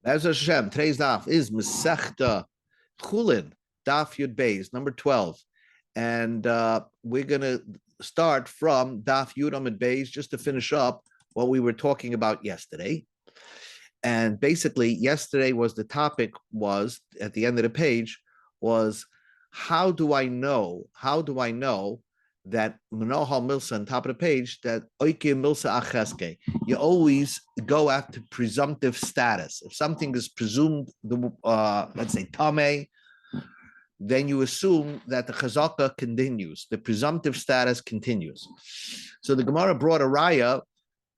As Hashem, today's daf is Masechta Chullin Daf Yud number 12. And we're going to start from Daf Yud Amid Beis just to finish up what we were talking about yesterday. And basically, yesterday was the topic was, at the end of the page, was how do I know that Manohal Milsa on top of the page, that Oike Milsa Acheske, you always go after presumptive status. If something is presumed, let's say Tame, then you assume that the Chazaka continues, the presumptive status continues. So the Gemara brought a raya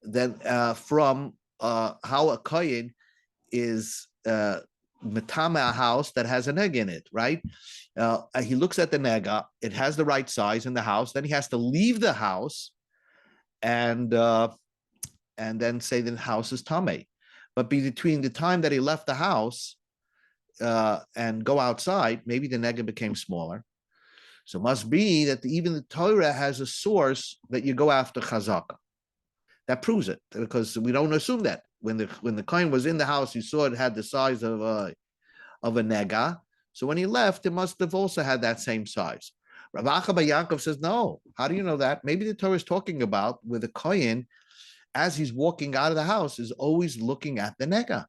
that from how a kohen is metame a house that has a neg in it, right? He looks at the nega, it has the right size in the house, then he has to leave the house and then say the house is tame. But between the time that he left the house and go outside, maybe the nega became smaller. So it must be that even the Torah has a source that you go after chazaka. That proves it, because we don't assume that when the coin was in the house, you saw it had the size of a nega. So when he left, it must have also had that same size. Rav Acha bar Yaakov says, no. How do you know that? Maybe the Torah is talking about with the kohen, as he's walking out of the house, is always looking at the nega,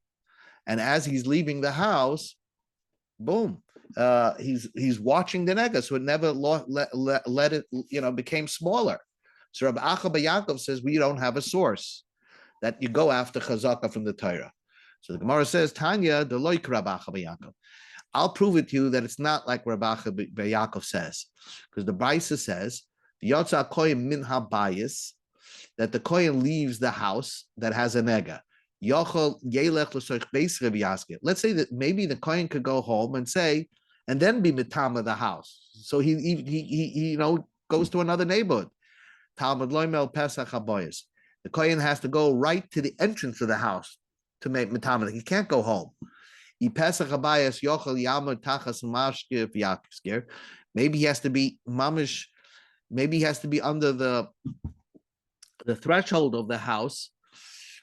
and as he's leaving the house, boom, he's watching the nega, so it never let it became smaller. So Rav Acha bar Yaakov says we don't have a source that you go after chazaka from the Torah. So the Gemara says, Tanya, the loik Rav Acha bar Yaakov. I'll prove it to you that it's not like Rav Acha bar Yaakov says, because the Brisa says the yotza kohen min habayis, that the kohen leaves the house that has a nega. Let's say that maybe the kohen could go home and say, and then be mitama the house. So he goes to another neighborhood. Talmud Loimel Pesach Haboyas. The kohen has to go right to the entrance of the house to make mitama. He can't go home. Maybe he has to be mamish. Maybe he has to be under the threshold of the house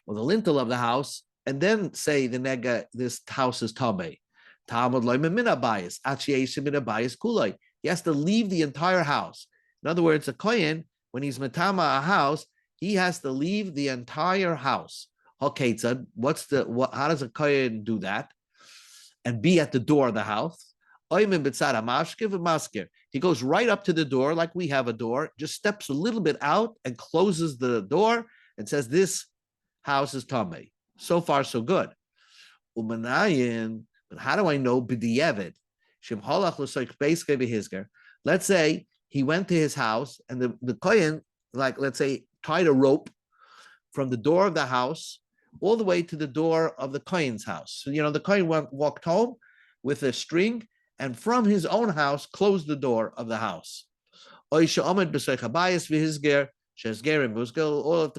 or the lintel of the house, and then say the nega, this house is tamei. Talmud Loimel Min Habayis. Achiyeisim Min Habayis Kulai. He has to leave the entire house. In other words, a kohen, when he's matama a house, he has to leave the entire house. Okay, so how does a kohen do that? And be at the door of the house? He goes right up to the door, like we have a door, just steps a little bit out and closes the door and says, this house is tamei. So far, so good. But how do I know b'di'evet? Let's say he went to his house and the kohen, like, let's say, tied a rope from the door of the house all the way to the door of the kohen's house. So, the kohen walked home with a string and from his own house closed the door of the house. Or if the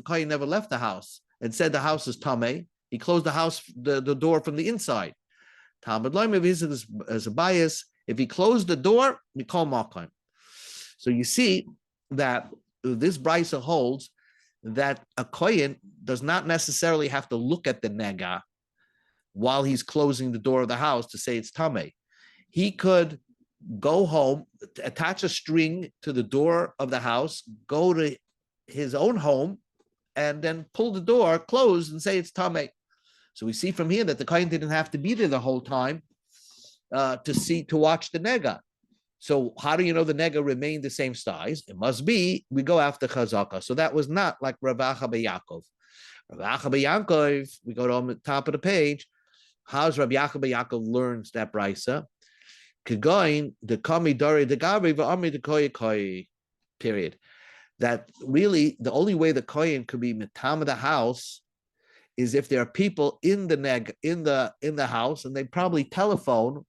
kohen never left the house and said the house is tamei, he closed the door from the inside. Talmud Loimel as a bias, if he closed the door, we call makom. So you see that this brisa holds that a kohen does not necessarily have to look at the nega while he's closing the door of the house to say it's tamei. He could go home, attach a string to the door of the house, go to his own home, and then pull the door closed and say it's tamei. So we see from here that the kohen didn't have to be there the whole time to watch the nega. So how do you know the nega remained the same size? It must be we go after chazaka. So that was not like Rav Acha bar Yaakov. Rav Acha bar Yaakov, we go to the top of the page. How's Rav Acha bar Yaakov learns that brisa? Kegoin the kami dori the gabri v'ami the koi period. That really the only way the kohen could be mitam of the house is if there are people in the neg in the house, and they probably telephone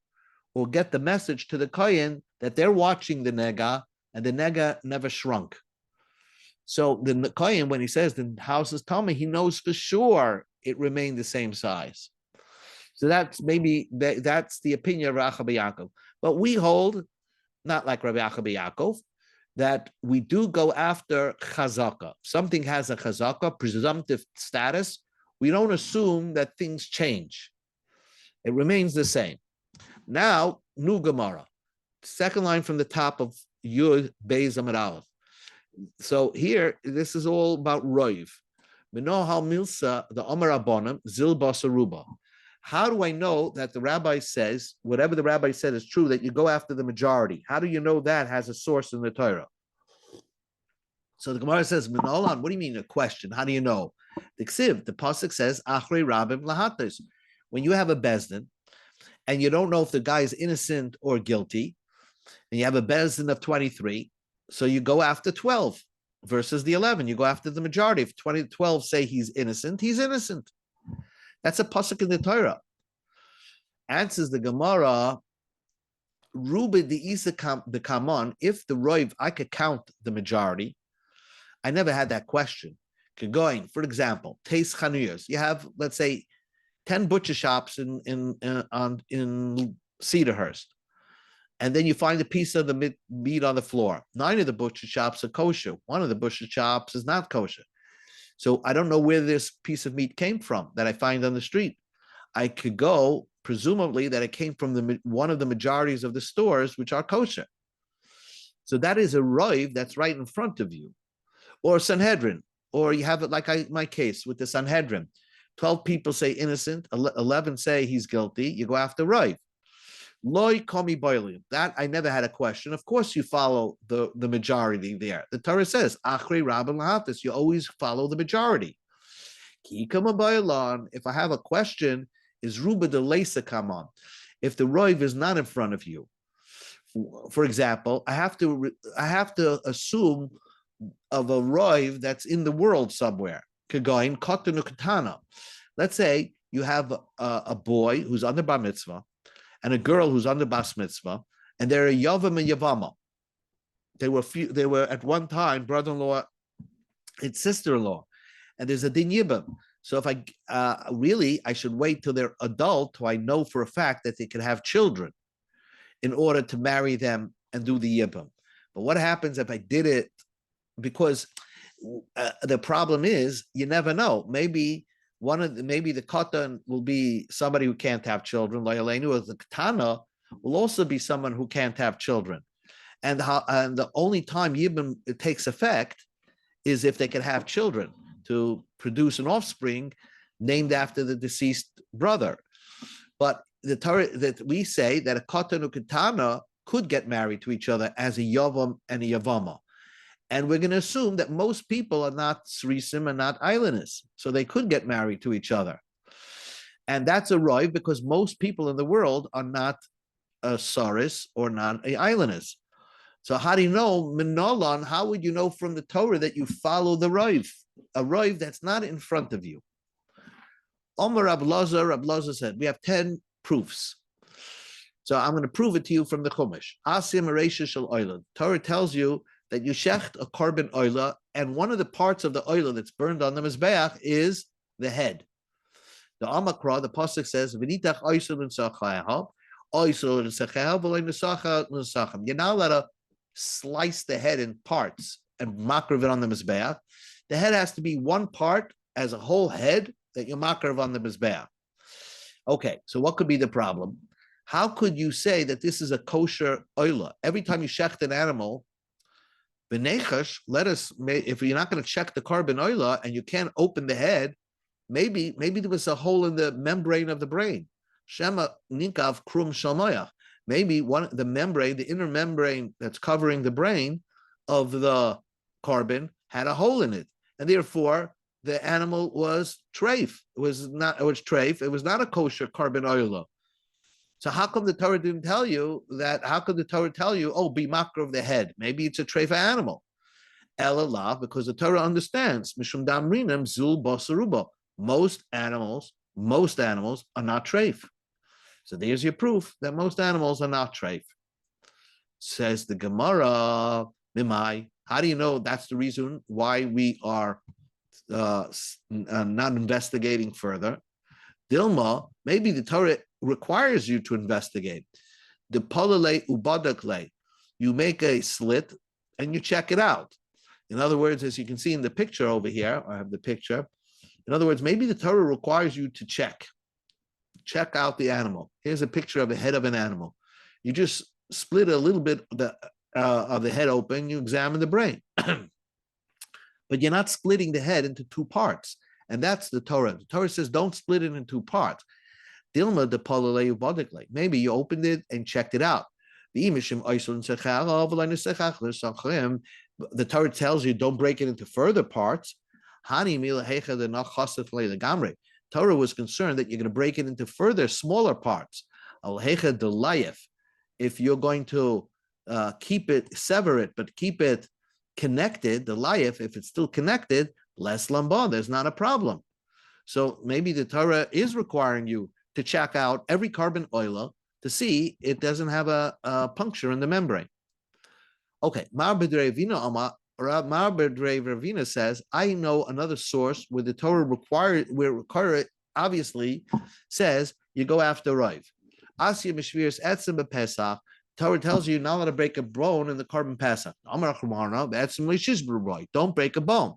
or get the message to the kohen that they're watching the nega, and the nega never shrunk. So the kohen, when he says the house is tamei, he knows for sure it remained the same size. So that's the opinion of Rav Acha bar Yaakov. But we hold, not like Rav Acha bar Yaakov, that we do go after chazaka. Something has a chazaka, presumptive status. We don't assume that things change. It remains the same. Now, new Gemara. Second line from the top of Yud Beis Amud Aleph. So here, this is all about Roiv. Minohal Milsa, the Omer Abonim, Zil Basaruba. How do I know that the rabbi says, whatever the rabbi said is true, that you go after the majority? How do you know that has a source in the Torah? So the Gemara says, Minolan, what do you mean a question? How do you know? The Ksiv, the Pasuk says, Achrei Rabim Lahatis. When you have a Bezdin, and you don't know if the guy is innocent or guilty, and you have a Bezdin of 23, so you go after 12 versus the 11. You go after the majority. If 12 say he's innocent, he's innocent. That's a pasuk in the Torah. Answers the Gemara, Ruba the Isa the Kamon, if the Roiv, I could count the majority. I never had that question. Going, for example, Teis Chanuyos. You have, let's say, 10 butcher shops in Cedarhurst. And then you find a piece of the meat on the floor. 9 of the butcher shops are kosher. 1 of the butcher shops is not kosher. So I don't know where this piece of meat came from that I find on the street. I could go, presumably, that it came from one of the majorities of the stores, which are kosher. So that is a roiv that's right in front of you. Or Sanhedrin. Or you have it like my case with the Sanhedrin. 12 people say innocent, 11 say he's guilty. You go after roiv. Loi komi boilim. That I never had a question. Of course, you follow the majority there. The Torah says, Achrei Rabban Lahatis. You always follow the majority. Ki kama boilan. If I have a question, is Ruba de Leisa come on? If the roiv is not in front of you, for example, I have to assume of a roiv that's in the world somewhere. Kagoin kotanu katana. Let's say you have a boy who's under bar mitzvah and a girl who's under bas mitzvah, and they're a yavam and yavama. They were at one time brother-in-law and sister-in-law, and there's a din yibam. So if I should wait till they're adult, till I know for a fact that they can have children, in order to marry them and do the yibam. But what happens if I did it? Because the problem is you never know. Maybe the katan will be somebody who can't have children. Or the katana will also be someone who can't have children. And the only time yibum takes effect is if they can have children to produce an offspring named after the deceased brother. But the Torah that we say that a katan or katana could get married to each other as a yavam and a yavama. And we're going to assume that most people are not srisim and not islanders, so they could get married to each other. And that's a roiv because most people in the world are not a saris or not a islanders. So how do you know, Minolan, how would you know from the Torah that you follow the roiv? A roiv that's not in front of you. Omer Rab Lazar said, we have 10 proofs. So I'm going to prove it to you from the Chumash. Asim Areisha Shel Oila. Torah tells you that you shecht a carbon oila, and one of the parts of the oila that's burned on the mizbeach is the head. The Amakra, the pasuk says, "V'nitach oisel l'sachayav, oisel l'sachayav v'loy l'sacha l'sacham." You're not allowed to slice the head in parts and makrav it on the mizbeach. The head has to be one part as a whole head that you makrav on the mizbeach. Okay, so what could be the problem? How could you say that this is a kosher oila? Every time you shecht an animal, if you're not going to check the carbon oila and you can't open the head, maybe there was a hole in the membrane of the brain. Shema ninkav krum shalmoyach. Maybe the inner membrane that's covering the brain of the carbon had a hole in it, and therefore the animal was treif. It was not a kosher carbon oila. So how come the Torah didn't tell you that? How could the Torah tell you, oh, be makar of the head? Maybe it's a treifa animal. Elalah, because the Torah understands, mishum damrinam zul basaruba. Most animals are not treif. So there's your proof that most animals are not treif. Says the Gemara, Mimai. How do you know that's the reason why we are not investigating further? Dilma, maybe the Torah requires you to investigate. The polale ubadakle, you make a slit and you check it out. In other words, as you can see in the picture over here, I have the picture. In other words, maybe the Torah requires you to check. check out the animal. Here's a picture of the head of an animal. You just split a little bit of the head open, you examine the brain. But you're not splitting the head into two parts. And that's the Torah. The Torah says don't split it in two parts. Dilma de Polalei Bodically. Maybe you opened it and checked it out. The Torah tells you don't break it into further parts. Torah was concerned that you're going to break it into further, smaller parts. If you're going to keep it, sever it, but keep it connected, the layif, if it's still connected, less lamba, there's not a problem. So maybe the Torah is requiring you to check out every carbon oil to see it doesn't have a puncture in the membrane. Okay, Mar B'drei Ravina says, I know another source where the Torah require obviously says you go after Rav. Asya Mishviris Etzim B'Pesach, Torah tells you you're not allowed to break a bone in the carbon Pesach. Don't break a bone.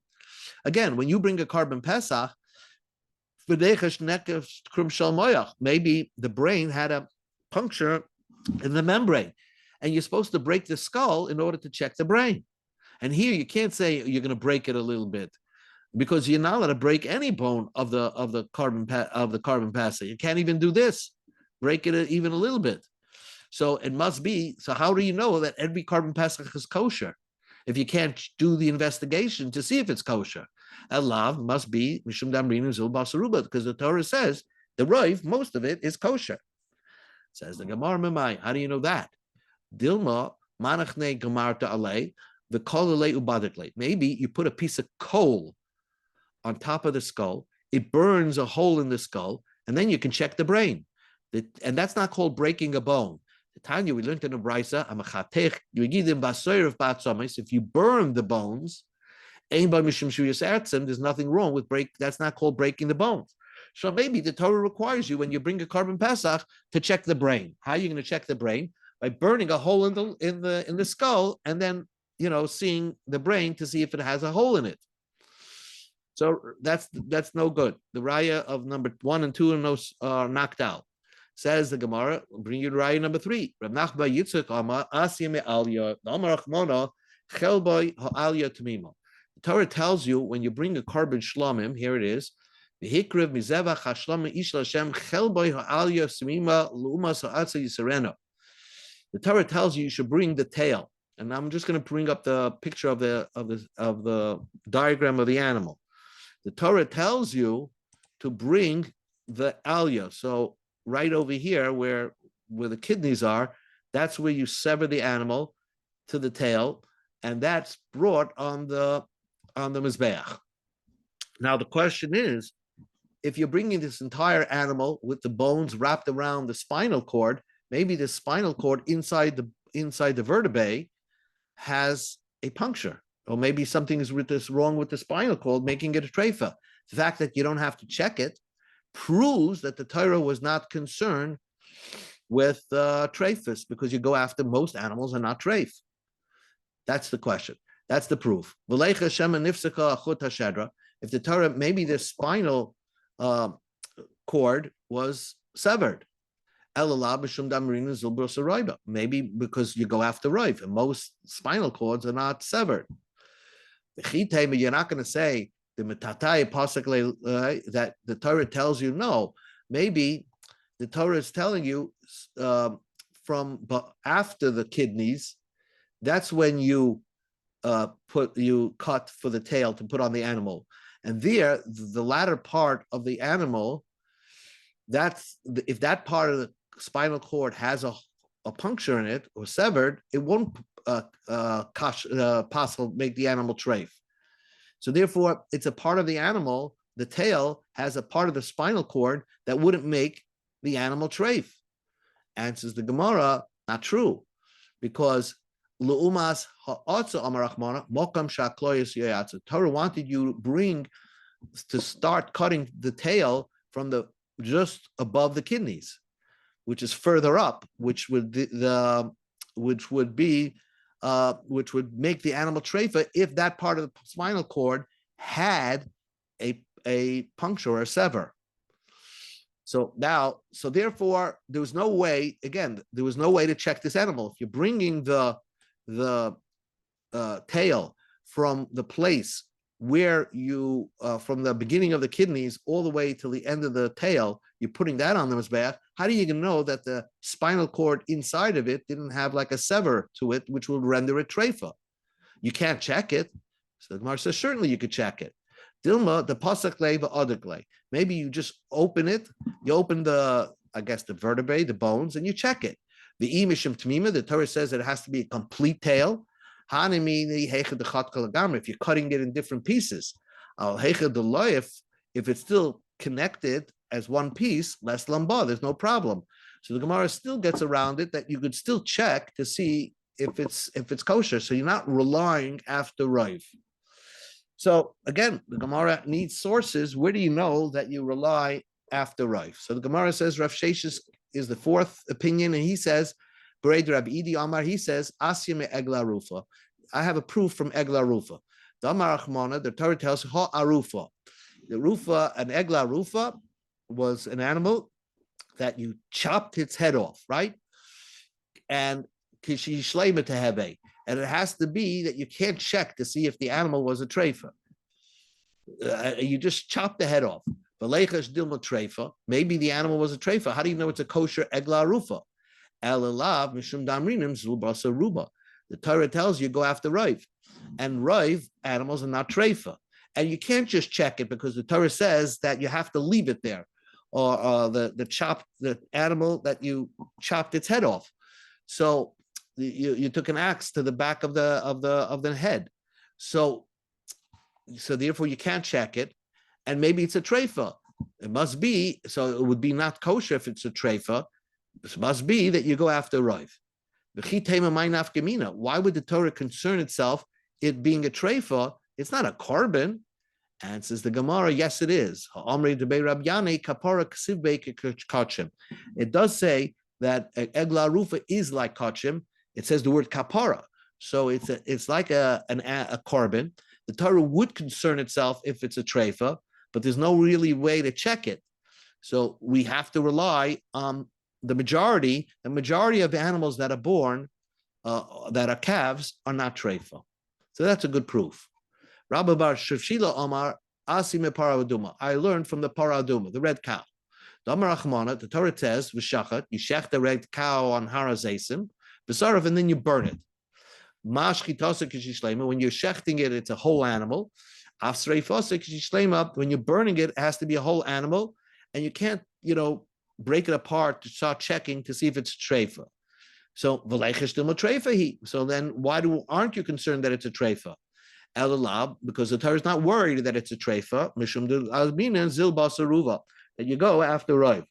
Again, when you bring a carbon Pesach, maybe the brain had a puncture in the membrane, and you're supposed to break the skull in order to check the brain. And here you can't say you're going to break it a little bit, because you're not allowed to break any bone of the carbon Pesach. You can't even do this, break it even a little bit. So it must be. So how do you know that every carbon Pesach is kosher if you can't do the investigation to see if it's kosher? Elav must be mishum damrinu zil basaruba, because the Torah says the roiv, most of it is kosher. Says the Gemara Memai. How do you know that? Dilma manachne gamarta alei the kolale ubadikle. Maybe you put a piece of coal on top of the skull. It burns a hole in the skull, and then you can check the brain. And that's not called breaking a bone. The Tanya we learned in the Brisa, if you burn the bones, there's nothing wrong with break. That's not called breaking the bones. So maybe the Torah requires you when you bring a carbon Pesach to check the brain. How are you going to check the brain? By burning a hole in the skull and then seeing the brain to see if it has a hole in it. So that's no good. The raya of number 1 and 2 are knocked out. Says the Gemara, bring you to raya number 3. Rav Nachba Yitzchak Amar Asya me'alya Amar Achmona Chelboy ha'alya tamima. The Torah tells you when you bring a carbon shlamim, here it is, v'hikriv mizevach hashlamim ish l'Hashem chelboy ha'alya tamima l'umas ha'atza yisarena. The Torah tells you should bring the tail, and I'm just going to bring up the picture of the diagram of the animal. The Torah tells you to bring the alya. So right over here, where the kidneys are, that's where you sever the animal to the tail, and that's brought on the mizbeach. Now the question is, if you're bringing this entire animal with the bones wrapped around the spinal cord, maybe the spinal cord inside the vertebrae has a puncture, or maybe something is wrong with the spinal cord, making it a treifa. The fact that you don't have to check it proves that the Torah was not concerned with treifas, because you go after most animals are not treif. That's the question. That's the proof. If the Torah, maybe the spinal cord was severed. Maybe because you go after rife, and most spinal cords are not severed. You're not going to say the metatai pasuk that the Torah tells you no. Maybe the Torah is telling you but after the kidneys, that's when you cut for the tail to put on the animal, and there the latter part of the animal, if that part of the spinal cord has a puncture in it or severed, it won't possible make the animal treif. So therefore, it's a part of the animal. The tail has a part of the spinal cord that wouldn't make the animal treif. Answers the Gemara, not true, because L'umas ha'atza amarachmana mokam shakloyes yayatza. Torah wanted you to start cutting the tail from just above the kidneys, which is further up, which would make the animal treifa if that part of the spinal cord had a puncture or a sever. So now, so therefore, there was no way. Again, there was no way to check this animal. If you're bringing the tail from the place where you from the beginning of the kidneys all the way to the end of the tail, you're putting that on the mizbeach. How do you know that the spinal cord inside of it didn't have like a sever to it, which would render it treifa? You can't check it. So the Gemara says certainly you could check it. Dilma the pasuk leva odagle. Maybe you just open it. You open the vertebrae, the bones, and you check it. The imishim tmima. The Torah says it has to be a complete tail. If you're cutting it in different pieces, if it's still connected as one piece, less lamba, there's no problem. So the Gemara still gets around it that you could still check to see if it's kosher. So you're not relying after Rav. So again, the Gemara needs sources. Where do you know that you rely after Rav? So the Gemara says Rav Sheshes is the fourth opinion, and he says Bered Rabbi Idi Amar, he says, Asya me Egla Rufa. I have a proof from Egla Rufa. The Amar Achmana, the Torah tells Ha Arufa. The Rufa, an Egla Rufa, was an animal that you chopped its head off, right? And Kishi Shleima Teheve. And it has to be that you can't check to see if the animal was a treifa. You just chop the head off. V'leichash dilma treifa. Maybe the animal was a treifa. How do you know it's a kosher Egla Rufa? The Torah tells you go after Rav, and Rav animals are not treifa, and you can't just check it because the Torah says that you have to leave it there, or the animal that you chopped its head off. So you took an axe to the back of the head, so therefore you can't check it, and maybe it's a treifa. It must be so. It would be not kosher if it's a treifa. This must be that you go after Rav. Why would the Torah concern itself it being a treifa? It's not a carbon. And says the Gemara, yes, it is. It does say that Egla Rufa is like kachim. It says the word kapara. So it's like a carbon. The Torah would concern itself if it's a treifa, but there's no really way to check it. So we have to rely on the majority of animals that are born, that are calves, are not treifa. So that's a good proof. Rabbi Bar Shivshila Omar Asime Paraduma. I learned from the Paraduma, the red cow. The Torah says, V'shachat, you shech the red cow on Harazesim, V'sarav, and then you burn it. When you're shechting it, it's a whole animal. When you're burning it, it has to be a whole animal, and you can't, break it apart to start checking to see if it's treifa. So so then aren't you concerned that it's a treifa? Because the Torah is not worried that it's a treifa. That you go after Rav.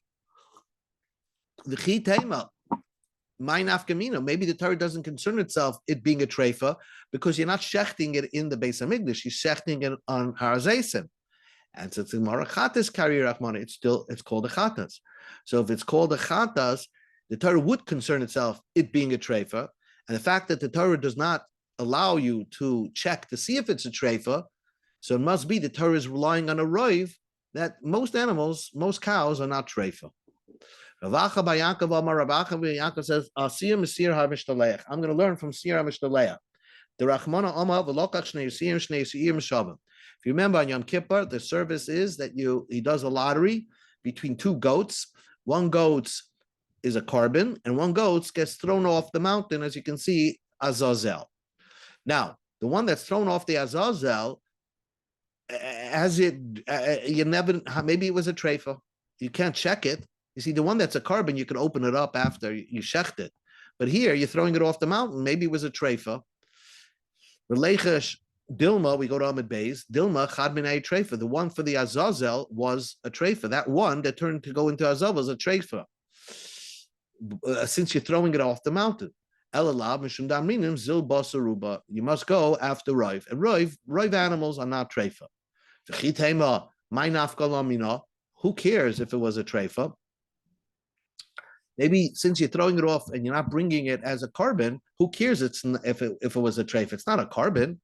Maybe the Torah doesn't concern itself it being a treifa because you're not shechting it in the Beis Hamikdash. You're shechting it on Har Zeisim. And since it's Marachatas carrier Rachmana, it's called a chatas. So if it's called a chatas, the Torah would concern itself it being a treifa, and the fact that the Torah does not allow you to check to see if it's a treifa, so it must be the Torah is relying on a roiv that most animals, most cows are not treifa. Ravacha by Yaakov Amar Ravacha by Yaakov says, "Asiyah Mesir HaMishtaleach." I'm going to learn from Sir HaMishtaleach. The Rachmana Amar V'Lokach Shnei Yisir Shnei Yisir Mishavim. If you remember on Yom Kippur, the service is that he does a lottery between two goats. One goat is a carbon, and one goat gets thrown off the mountain, as you can see, Azazel. Now, the one that's thrown off the Azazel, maybe it was a treifa. You can't check it. You see, the one that's a carbon, you can open it up after you shecht it. But here, you're throwing it off the mountain. Maybe it was a treifa. Dilma, we go to Ahmed Beis. Dilma chad minay treifa. The one for the Azazel was a treifa. That one that turned to go into Azazel was a treifa. Since you're throwing it off the mountain, Elalab mishum damrinim zil basaruba. You must go after Rav. And Rav animals are not treifa. V'chitema my nafkalamina. Who cares if it was a treifa? Maybe since you're throwing it off and you're not bringing it as a carbon, who cares if it was a treifa? It's not a carbon.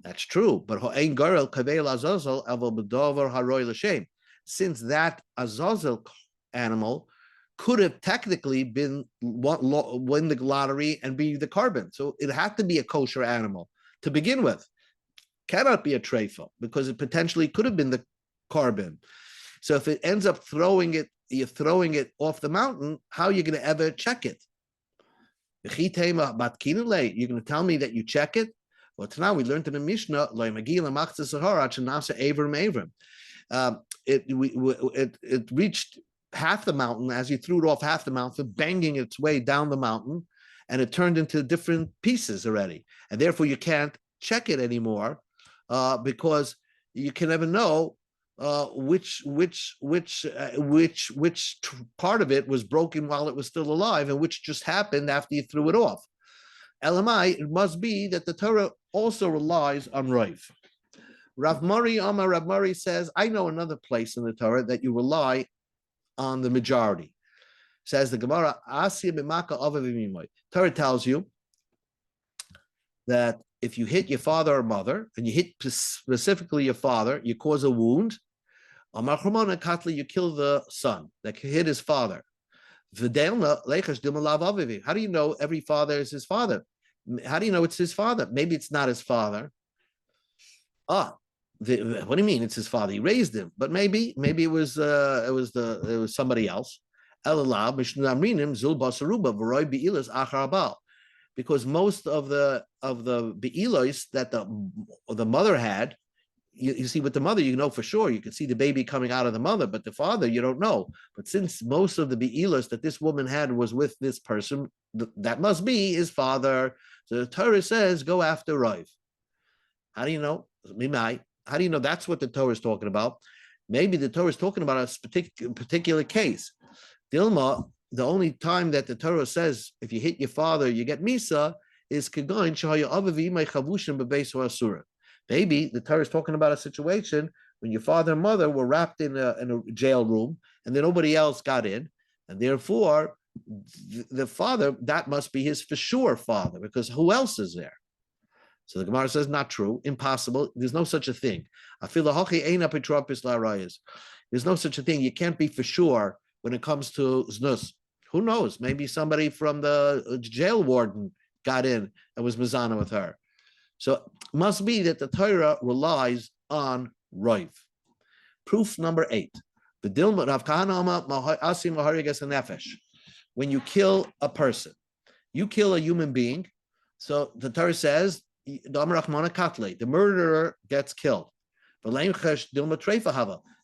That's true, but since that Azazel animal could have technically been win the lottery and be the carbon. So it had to be a kosher animal to begin with. Cannot be a treifa because it potentially could have been the carbon. So if it ends up you're throwing it off the mountain, how are you going to ever check it? You're going to tell me that you check it? Well, tonight we learned in the Mishnah, it reached half the mountain as you threw it off half the mountain, banging its way down the mountain, and it turned into different pieces already. And therefore you can't check it anymore because you can never know which part of it was broken while it was still alive and which just happened after you threw it off. LMI, it must be that the Torah also relies on Rav. Rav Mari says, I know another place in the Torah that you rely on the majority. Says the Gemara, Torah tells you that if you hit your father or mother, and you hit specifically your father, you cause a wound, you kill the son that hit his father. How do you know every father is his father? How do you know it's his father? Maybe it's not his father. What do you mean it's his father? He raised him, but maybe it was somebody else. Because most of the be'ilos that the mother had, you see with the mother, you know for sure, you can see the baby coming out of the mother, but the father, you don't know. But since most of the be'ilos that this woman had was with this person, that must be his father. So the Torah says, go after Rav. How do you know? How do you know that's what the Torah is talking about? Maybe the Torah is talking about a particular case. Dilma, the only time that the Torah says, if you hit your father, you get Misa, is Kagoin Shahaya Avavi my Chavushim Bebeso Asura. Maybe the Torah is talking about a situation when your father and mother were wrapped in a jail room and then nobody else got in. And therefore, the father, that must be his for sure father, because who else is there? So the Gemara says, not true, impossible. There's no such a thing. There's no such a thing. You can't be for sure when it comes to znus. Who knows? Maybe somebody from the jail warden got in and was mizana with her. So it must be that the Torah relies on Rav. Proof number 8. When you kill a person, you kill a human being. So the Torah says, the murderer gets killed.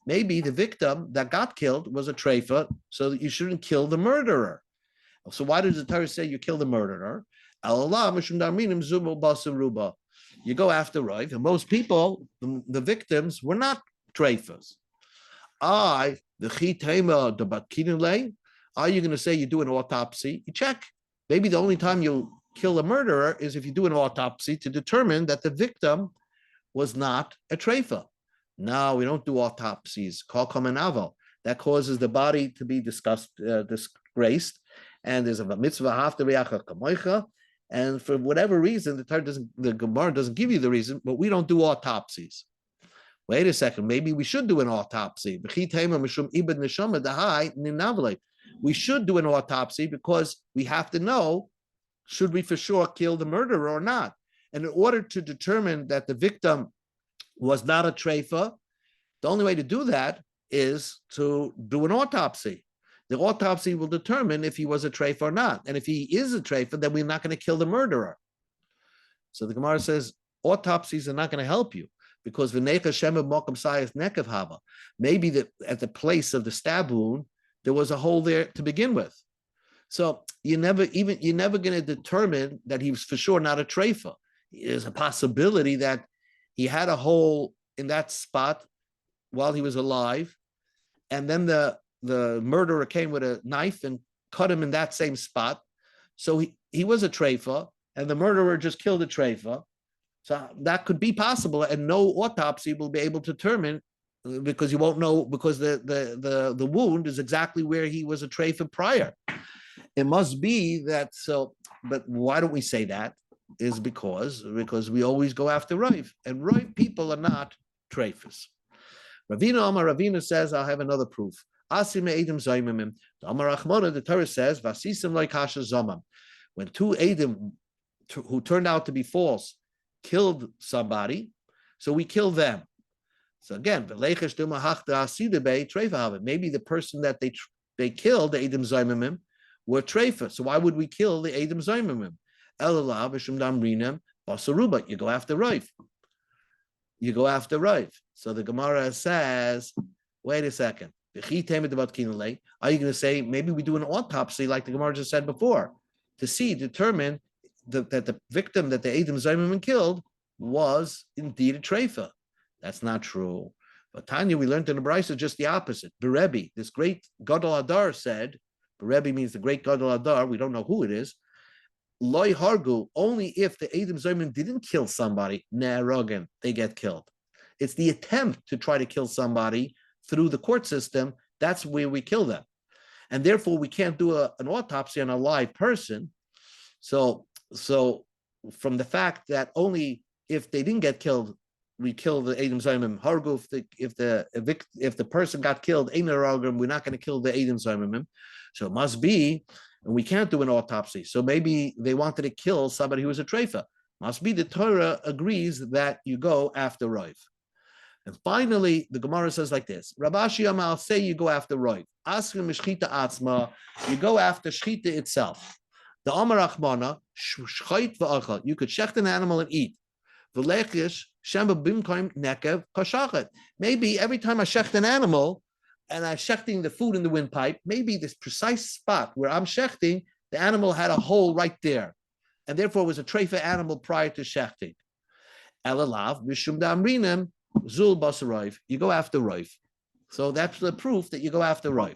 Maybe the victim that got killed was a treifa, so that you shouldn't kill the murderer. So why does the Torah say you kill the murderer? You go after Rav, and most people, the victims, were not treifas. Are you going to say you do an autopsy? You check. Maybe the only time you kill a murderer is if you do an autopsy to determine that the victim was not a treifa. No, we don't do autopsies. Call Kamenavo. That causes the body to be disgraced. And there's a mitzvah hafta re'acha kamoicha. And for whatever reason, the Gemara doesn't give you the reason, but we don't do autopsies. Wait a second, maybe we should do an autopsy. We should do an autopsy because we have to know, should we for sure kill the murderer or not? And in order to determine that the victim was not a treifa, the only way to do that is to do an autopsy. The autopsy will determine if he was a treifa or not. And if he is a treifa, then we're not going to kill the murderer. So the Gemara says, autopsies are not going to help you because maybe at the place of the stab wound, there was a hole there to begin with. So you're never going to determine that he was for sure not a treifa. There's a possibility that he had a hole in that spot while he was alive, and then the murderer came with a knife and cut him in that same spot. So he was a treifa, and the murderer just killed a treifa. So that could be possible, and no autopsy will be able to determine because you won't know because the wound is exactly where he was a treifa prior. It must be that so, but why don't we say that? Is because we always go after Rav, and Rav people are not treifas. Ravina says, I'll have another proof. Asim Edim Zaimimim. The Amar Achmona, the Torah says, Vasisim like Hasha Zamam. When two Edim who turned out to be false killed somebody, so we kill them. So again, maybe the person that they killed, the Edim Zaimimim, were treifa. So why would we kill the Edim Zaimimim? You go after Raif. You go after Raif. So the Gemara says, wait a second. Are you going to say maybe we do an autopsy like the Gemara just said before to determine that the victim that the Edim Zaimimim killed was indeed a treifa? That's not true. But Tanya, we learned in the Brisa just the opposite. Berebi, this great Gadol Adar said, Berebi means the great Gadol Adar, we don't know who it is, Loi Hargu, only if the Edim Zaimim didn't kill somebody, Ne'erogen, they get killed. It's the attempt to try to kill somebody through the court system, that's where we kill them. And therefore, we can't do an autopsy on a live person. So from the fact that only if they didn't get killed, we kill the Edim Zaimim. Hargu, if the person got killed, we're not going to kill the Edim Zaimim. So it must be, and we can't do an autopsy. So maybe they wanted to kill somebody who was a treifa. Must be the Torah agrees that you go after Rav. And finally, the Gemara says like this: Rabashi Amal, say you go after Rav. Asking Mishchita Atzma, you go after Shchita itself. The Amar Achmana, Shchait v'achal, you could shecht an animal and eat. V'lechish shemba bimkaim nekev kashachet. Maybe every time I shecht an animal, and I'm shechting the food in the windpipe, maybe this precise spot where I'm shechting, the animal had a hole right there. And therefore it was a treifa animal prior to shechting. Elalav, mishum damrinim, zul basarayv. You go after Rav. So that's the proof that you go after Rav.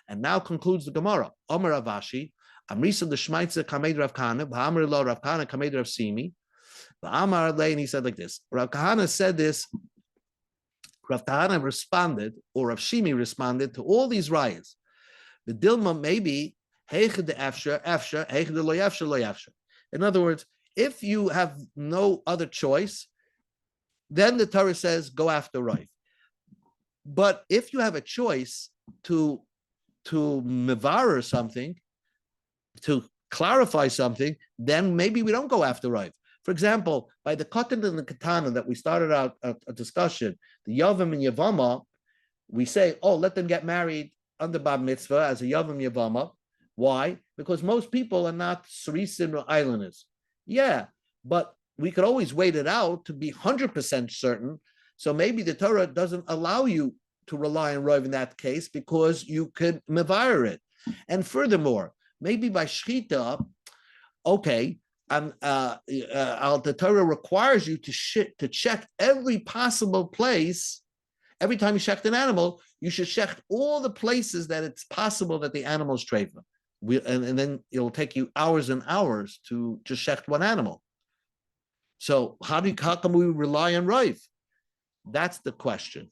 And now concludes the Gemara. Omer Avashi, Amrisa the Shmaitza Kamed Rav Kahana, Ba'amar lo Rav Kahana Kamed Rav Simi. Ba'amar le, and he said like this. Rav Kahana said this. Rav Kahana responded, or Rav Shimi responded to all these riots. The Dilma maybe heichad the afsha, heichad the lo yafsha. In other words, if you have no other choice, then the Torah says go after Rav. But if you have a choice to mevarer something, to clarify something, then maybe we don't go after Rav. For example, by the Katan and the Katana that we started out a discussion, the Yavam and Yavama, we say, oh, let them get married under Bab Mitzvah as a Yavam Yavama. Why? Because most people are not Sarisim or islanders. Yeah, but we could always wait it out to be 100% certain. So maybe the Torah doesn't allow you to rely on Rav in that case because you could mevayer it. And furthermore, maybe by Shchita, okay, the Torah requires you to check every possible place. Every time you check an animal, you should check all the places that it's possible that the animal is treifa. And then it'll take you hours and hours to just check one animal. So how come we rely on Rav? That's the question.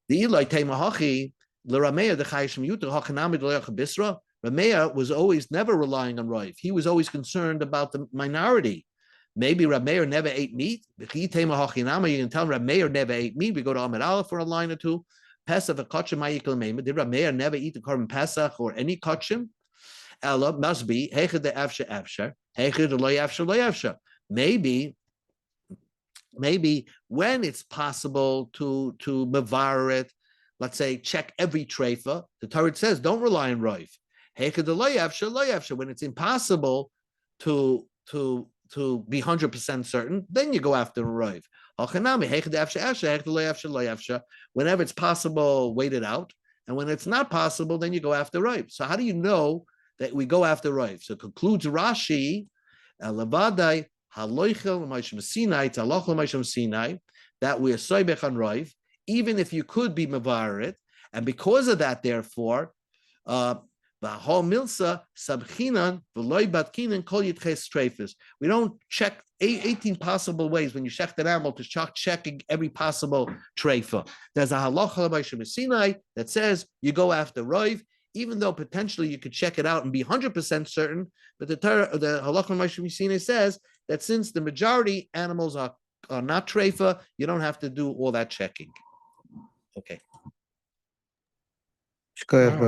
The Ilai Teimahachi, L'Rameya the Chayishim Yuta Hachanamid Bisra. Rameya was always never relying on Rav. He was always concerned about the minority. Maybe Rameya never ate meat. You can tell Rameya never ate meat. We go to Amid Aleph for a line or two. Pesach v'kachim ma'ikol meima. Did Rameya never eat the korban Pesach or any kachim? Ella must be heichad the afsha afsha, heichad the lo yafsha lo yafsha. Maybe when it's possible to mevarer it, let's say check every treifa. The Torah says don't rely on Rav. When it's impossible to be 100% certain, then you go after Rav. Whenever it's possible, wait it out. And when it's not possible, then you go after Rav. So how do you know that we go after Rav? So concludes Rashi, that we are soibech on Rav, even if you could be mevarer it. And because of that, therefore, we don't check 18 possible ways when you check an animal to checking every possible treifa. There's a halacha Sinai that says you go after Rav, even though potentially you could check it out and be 100% certain. But the halacha Sinai says that since the majority animals are not treifa, you don't have to do all that checking. Okay. Go ahead, bro.